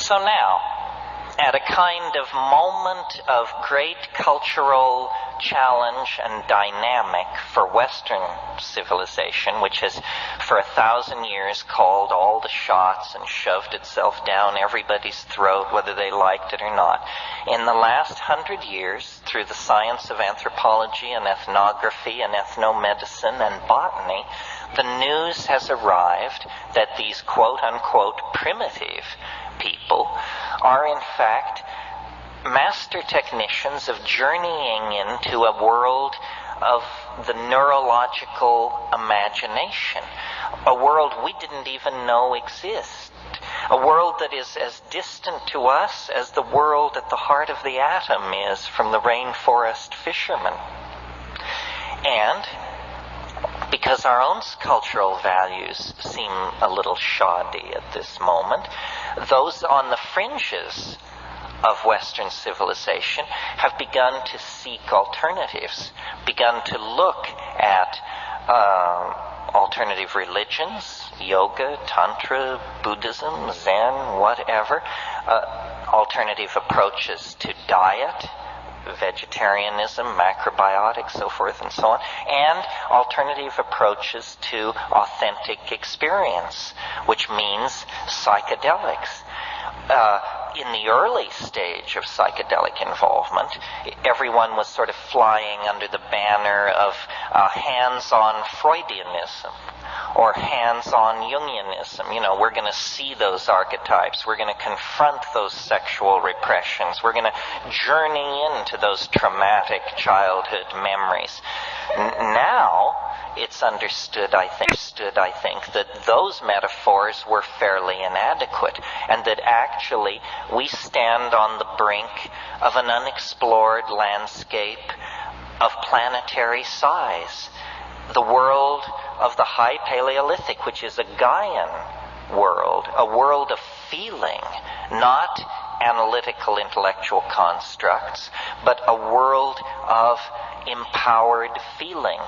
So now, at a kind of moment of great cultural challenge and dynamic for Western civilization, which has for 1,000 years called all the shots and shoved itself down everybody's throat, whether they liked it or not. In the last 100 years, through the science of anthropology and ethnography and ethnomedicine and botany, the news has arrived that these quote-unquote primitive people are in fact master technicians of journeying into a world of the neurological imagination, a world we didn't even know exists, a world that is as distant to us as the world at the heart of the atom is from the rainforest fisherman. And because our own cultural values seem a little shoddy at this moment, those on the fringes of Western civilization have begun to seek alternatives, begun to look at alternative religions, yoga, tantra, Buddhism, Zen, whatever, alternative approaches to diet, vegetarianism, macrobiotics, so forth and so on, and alternative approaches to authentic experience, which means psychedelics. In the early stage of psychedelic involvement, everyone was sort of flying under the banner of hands-on Freudianism or hands-on Jungianism. You know, we're going to see those archetypes. We're going to confront those sexual repressions. We're going to journey into those traumatic childhood memories. Now, it's understood, I think, that those metaphors were fairly inadequate, and that actually we stand on the brink of an unexplored landscape of planetary size. The world of the High Paleolithic, which is a Gaian world, a world of feeling, not analytical intellectual constructs, but a world of empowered feeling,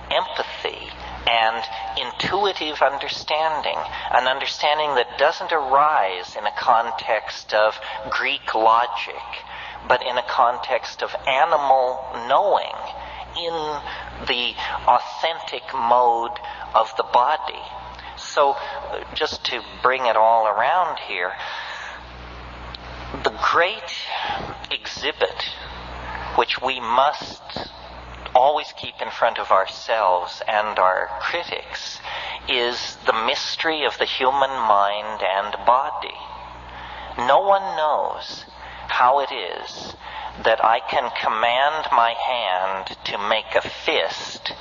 empathy, and intuitive understanding, an understanding that doesn't arise in a context of Greek logic, but in a context of animal knowing, in the authentic mode of the body. So, just to bring it all around here, the great exhibit which we must always keep in front of ourselves and our critics is the mystery of the human mind and body. No one knows how it is that I can command my hand to make a fist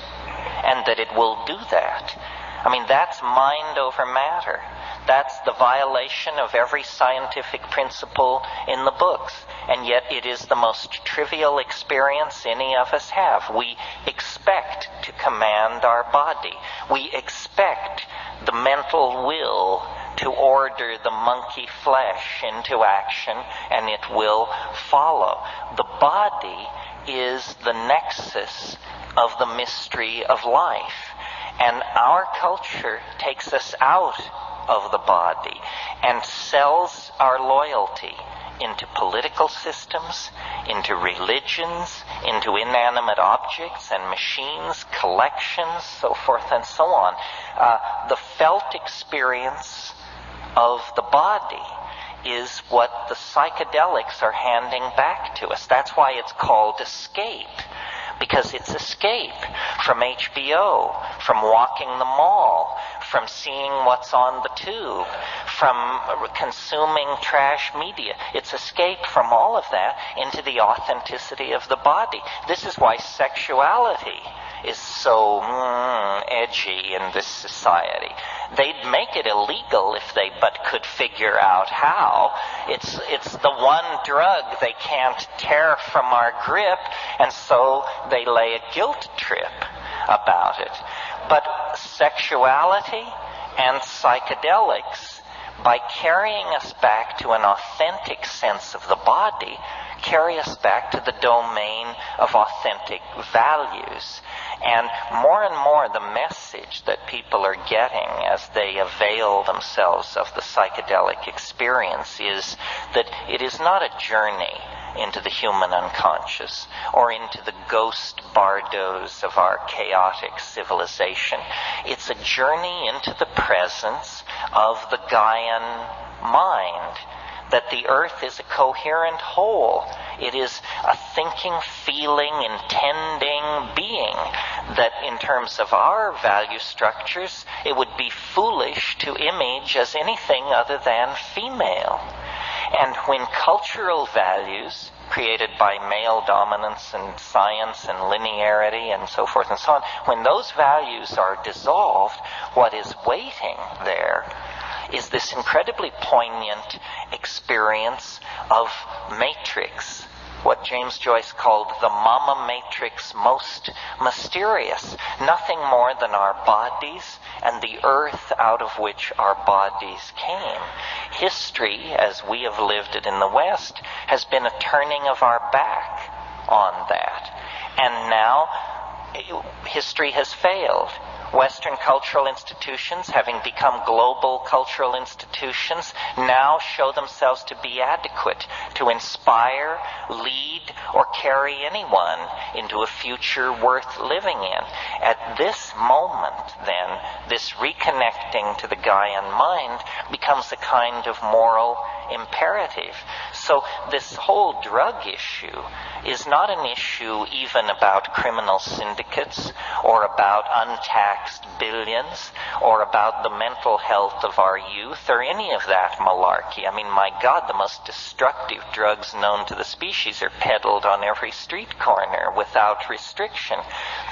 and that it will do that. I mean, that's mind over matter. That's the violation of every scientific principle in the books. And yet it is the most trivial experience any of us have. We expect to command our body. We expect the mental will to order the monkey flesh into action, and it will follow. The body is the nexus of the mystery of life. And our culture takes us out of the body and sells our loyalty into political systems, into religions, into inanimate objects and machines, collections, so forth and so on. The felt experience of the body is what the psychedelics are handing back to us. That's why it's called escape, because it's escape from HBO, from walking the mall, from seeing what's on the tube, from consuming trash media. It's escape from all of that into the authenticity of the body. This is why sexuality is so edgy in this society. They'd make it illegal if they but could figure out how. It's the one drug they can't tear from our grip, and so they lay a guilt trip about it. But sexuality and psychedelics, by carrying us back to an authentic sense of the body, carry us back to the domain of authentic values. And more, the message that people are getting as they avail themselves of the psychedelic experience is that it is not a journey into the human unconscious or into the ghost bardos of our chaotic civilization. It's a journey into the presence of the Gaian mind, that the earth is a coherent whole. It is a thinking, feeling, intending being, that in terms of our value structures, it would be foolish to image as anything other than female. And when cultural values created by male dominance and science and linearity and so forth and so on, when those values are dissolved, what is waiting there is this incredibly poignant experience of matrix, what James Joyce called the mama matrix most mysterious, nothing more than our bodies and the earth out of which our bodies came. History, as we have lived it in the West, has been a turning of our back on that. And now history has failed. Western cultural institutions, having become global cultural institutions, now show themselves to be adequate to inspire, lead, or carry anyone into a future worth living in. At this moment, then, this reconnecting to the Gaian mind becomes a kind of moral imperative. So this whole drug issue is not an issue even about criminal syndicates or about untaxed billions or about the mental health of our youth or any of that malarkey. I mean, my God, the most destructive drugs known to the species are peddled on every street corner without restriction.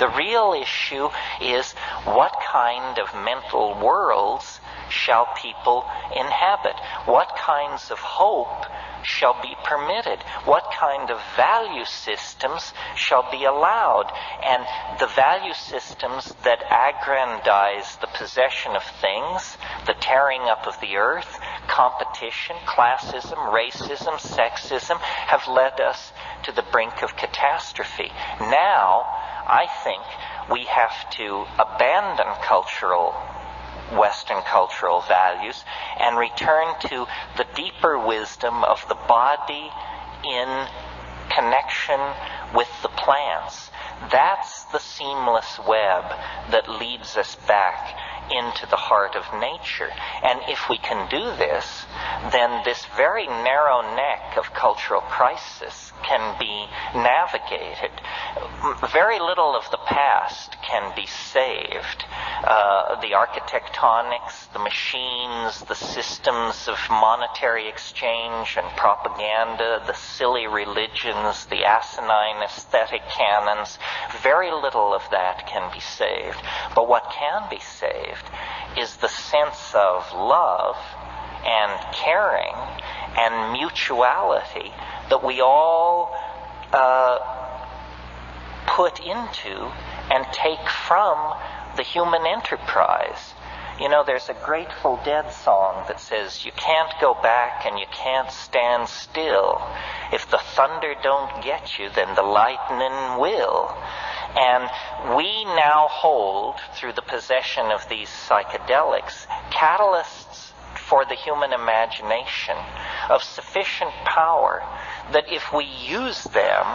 The real issue is what kind of mental worlds shall people inhabit? What kinds of hope shall be permitted? What kind of value systems shall be allowed? And the value systems that aggrandize the possession of things, the tearing up of the earth, competition, classism, racism, sexism, have led us to the brink of catastrophe. Now, I think we have to abandon Western cultural values and return to the deeper wisdom of the body in connection with the plants. That's the seamless web that leads us back into the heart of nature. And if we can do this, then this very narrow neck of cultural crisis can be navigated. Very little of the past can be saved. The architectonics, the machines, the systems of monetary exchange and propaganda, the silly religions, the asinine aesthetic canons, very little of that can be saved. But what can be saved is the sense of love and caring and mutuality that we all put into and take from the human enterprise. You know, there's a Grateful Dead song that says, you can't go back and you can't stand still. If the thunder don't get you, then the lightning will. And we now hold, through the possession of these psychedelics, catalysts for the human imagination of sufficient power that if we use them,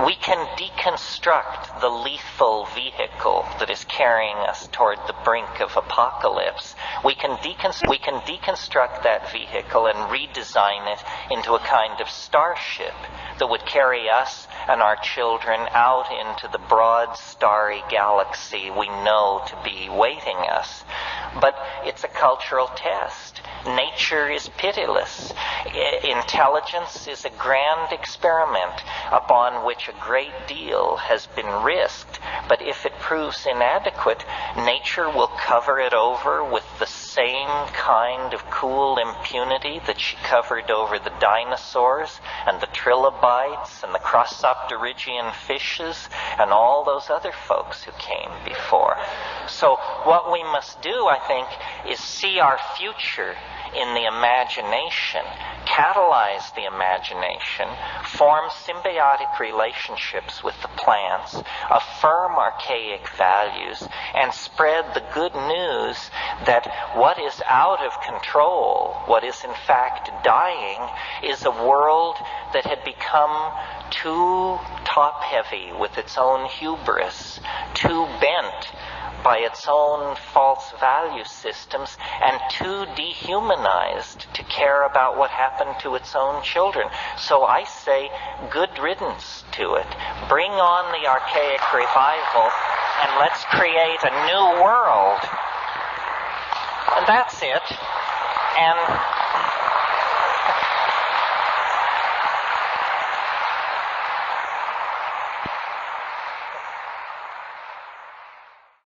we can deconstruct the lethal vehicle that is carrying us toward the brink of apocalypse. We can deconstruct that vehicle and redesign it into a kind of starship that would carry us and our children out into the broad starry galaxy we know to be waiting us. But it's a cultural test. Nature is pitiless. Intelligence is a grand experiment upon which a great deal has been risked. But if it proves inadequate, nature will cover it over with the same kind of cool impunity that she covered over the dinosaurs and the trilobites and the crossopterygian fishes and all those other folks who came before. So what we must do, I think, is see our future in the imagination, catalyze the imagination, form symbiotic relationships with the plants, affirm archaic values, and spread the good news that what is out of control, what is in fact dying, is a world that had become too top-heavy with its own hubris, too bent by its own false value systems, and too dehumanized to care about what happened to its own children. So I say, good riddance to it. Bring on the archaic revival, and let's create a new world. And that's it. And